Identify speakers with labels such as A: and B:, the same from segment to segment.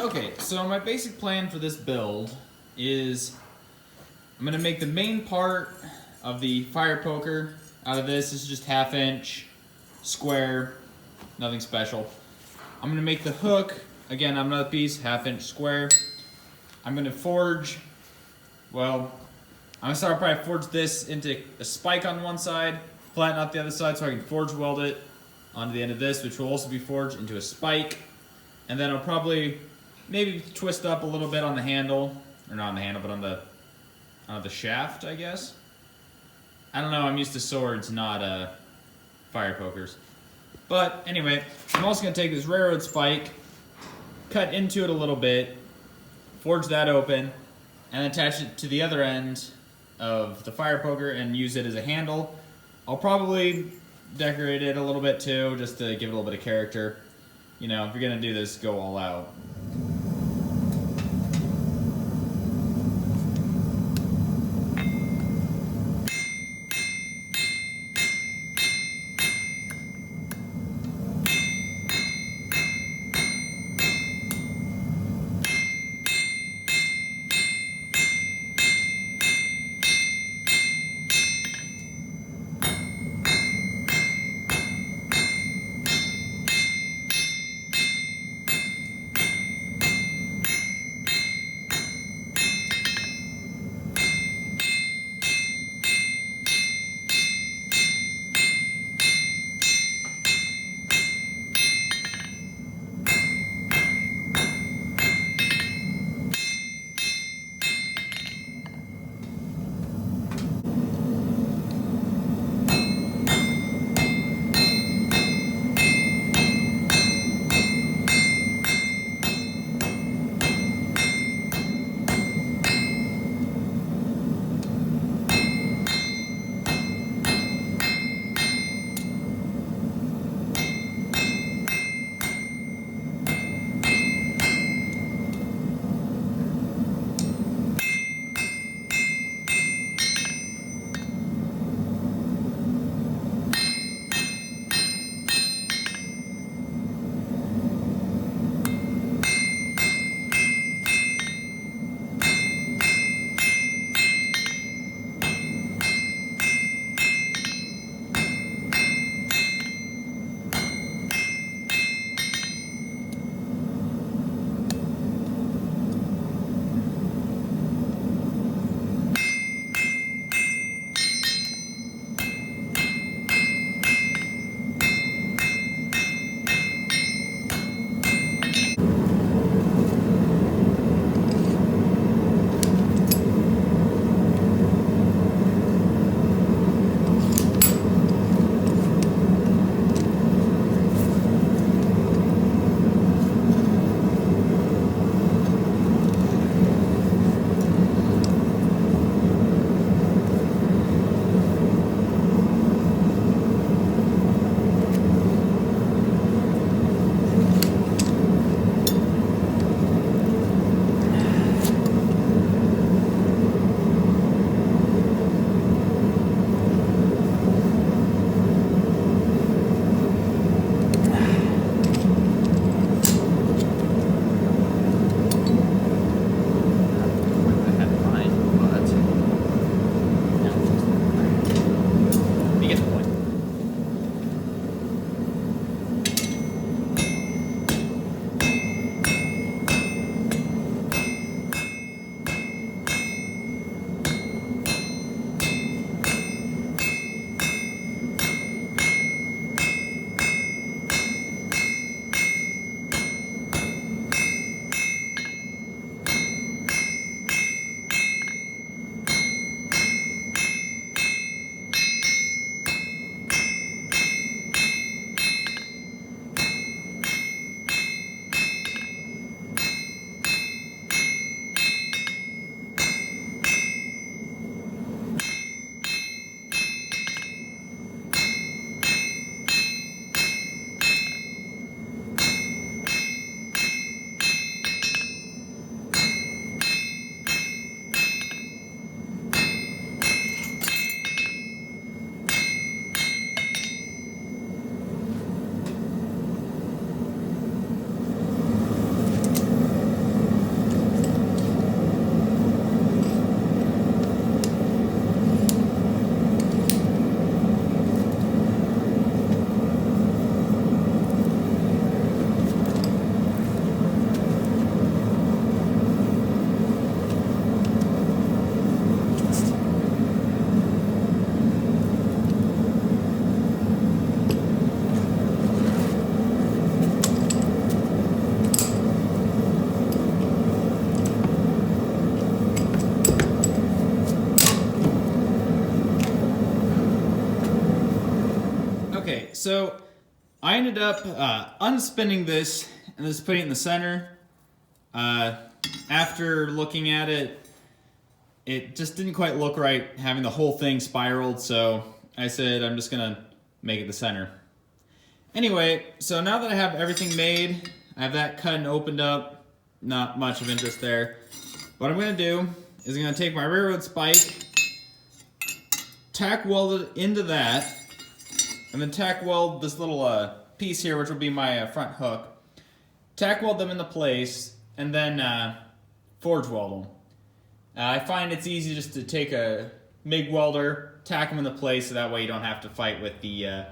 A: Okay, so my basic plan for this build is I'm gonna make the main part of the fire poker out of this. This is just 1/2 inch square, nothing special. I'm gonna make the hook, again, another piece, 1/2 inch square. I'm gonna forge, well, I'm gonna start probably forge this into a spike on one side, flatten out the other side so I can forge weld it onto the end of this, which will also be forged into a spike. And then I'll probably maybe twist up a little bit on the handle, or not on the handle, but on the shaft, I guess. I don't know, I'm used to swords, not fire pokers. But anyway, I'm also gonna take this railroad spike, cut into it a little bit, forge that open, and attach it to the other end of the fire poker and use it as a handle. I'll probably decorate it a little bit too, just to give it a little bit of character. You know, if you're gonna do this, go all out. so I ended up unspinning this and just putting it in the center. After looking at it, it just didn't quite look right having the whole thing spiraled, so I said I'm just gonna make it the center. Anyway, so now that I have everything made, I have that cut and opened up, not much of interest there. What I'm gonna do is I'm gonna take my railroad spike, tack weld it into that, and then tack weld this little piece here, which will be my front hook. Tack weld them into place, and then forge weld them. I find it's easy just to take a MIG welder, tack them into place, so that way you don't have to fight with the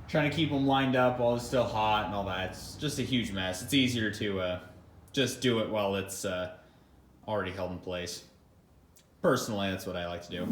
A: trying to keep them lined up while it's still hot and all that. It's just a huge mess. It's easier to just do it while it's already held in place. Personally, that's what I like to do.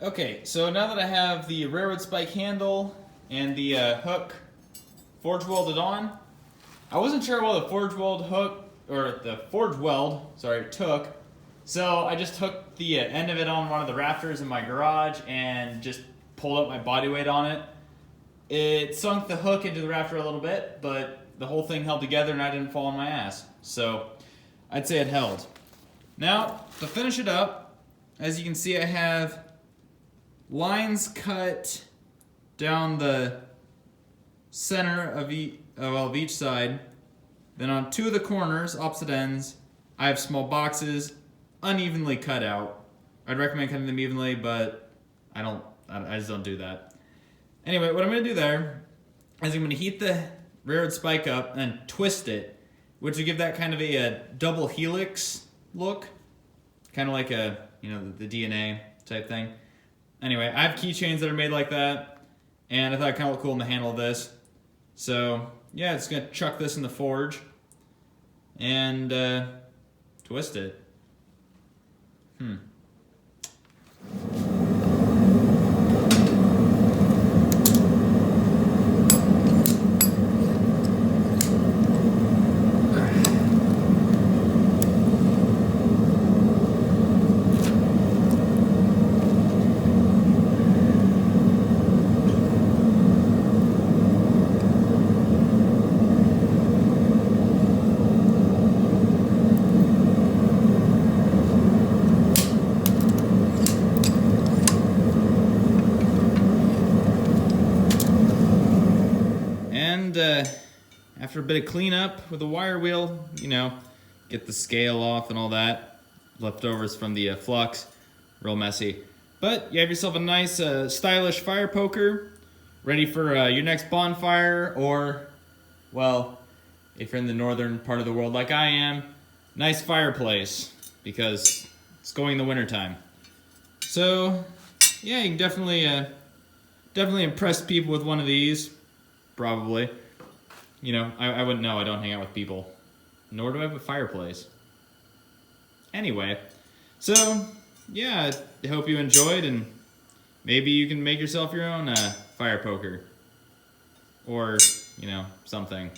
A: Okay, so now that I have the railroad spike handle and the hook forge welded on, I wasn't sure what the forge weld hook, or the forge weld, sorry, took, so I just hooked the end of it on one of the rafters in my garage and just pulled up my body weight on it. It sunk the hook into the rafter a little bit, but the whole thing held together and I didn't fall on my ass, so I'd say it held. Now, to finish it up, as you can see, I have lines cut down the center of each side. Then on two of the corners, opposite ends, I have small boxes unevenly cut out. I'd recommend cutting them evenly, but I just don't do that. Anyway, what I'm going to do there is I'm going to heat the railroad spike up and twist it, which will give that kind of a double helix look, kind of like a, the DNA type thing. Anyway, I have keychains that are made like that, and I thought it kind of looked cool in the handle of this. So, yeah, just going to chuck this in the forge and twist it. After a bit of cleanup with a wire wheel, get the scale off and all that, leftovers from the flux, real messy. But you have yourself a nice, stylish fire poker, ready for your next bonfire, or, well, if you're in the northern part of the world like I am, nice fireplace, because it's going in the wintertime. So, yeah, you can definitely impress people with one of these, probably. I wouldn't know. I don't hang out with people. Nor do I have a fireplace. Anyway, so, yeah, I hope you enjoyed, and maybe you can make yourself your own fire poker. Or you know, something.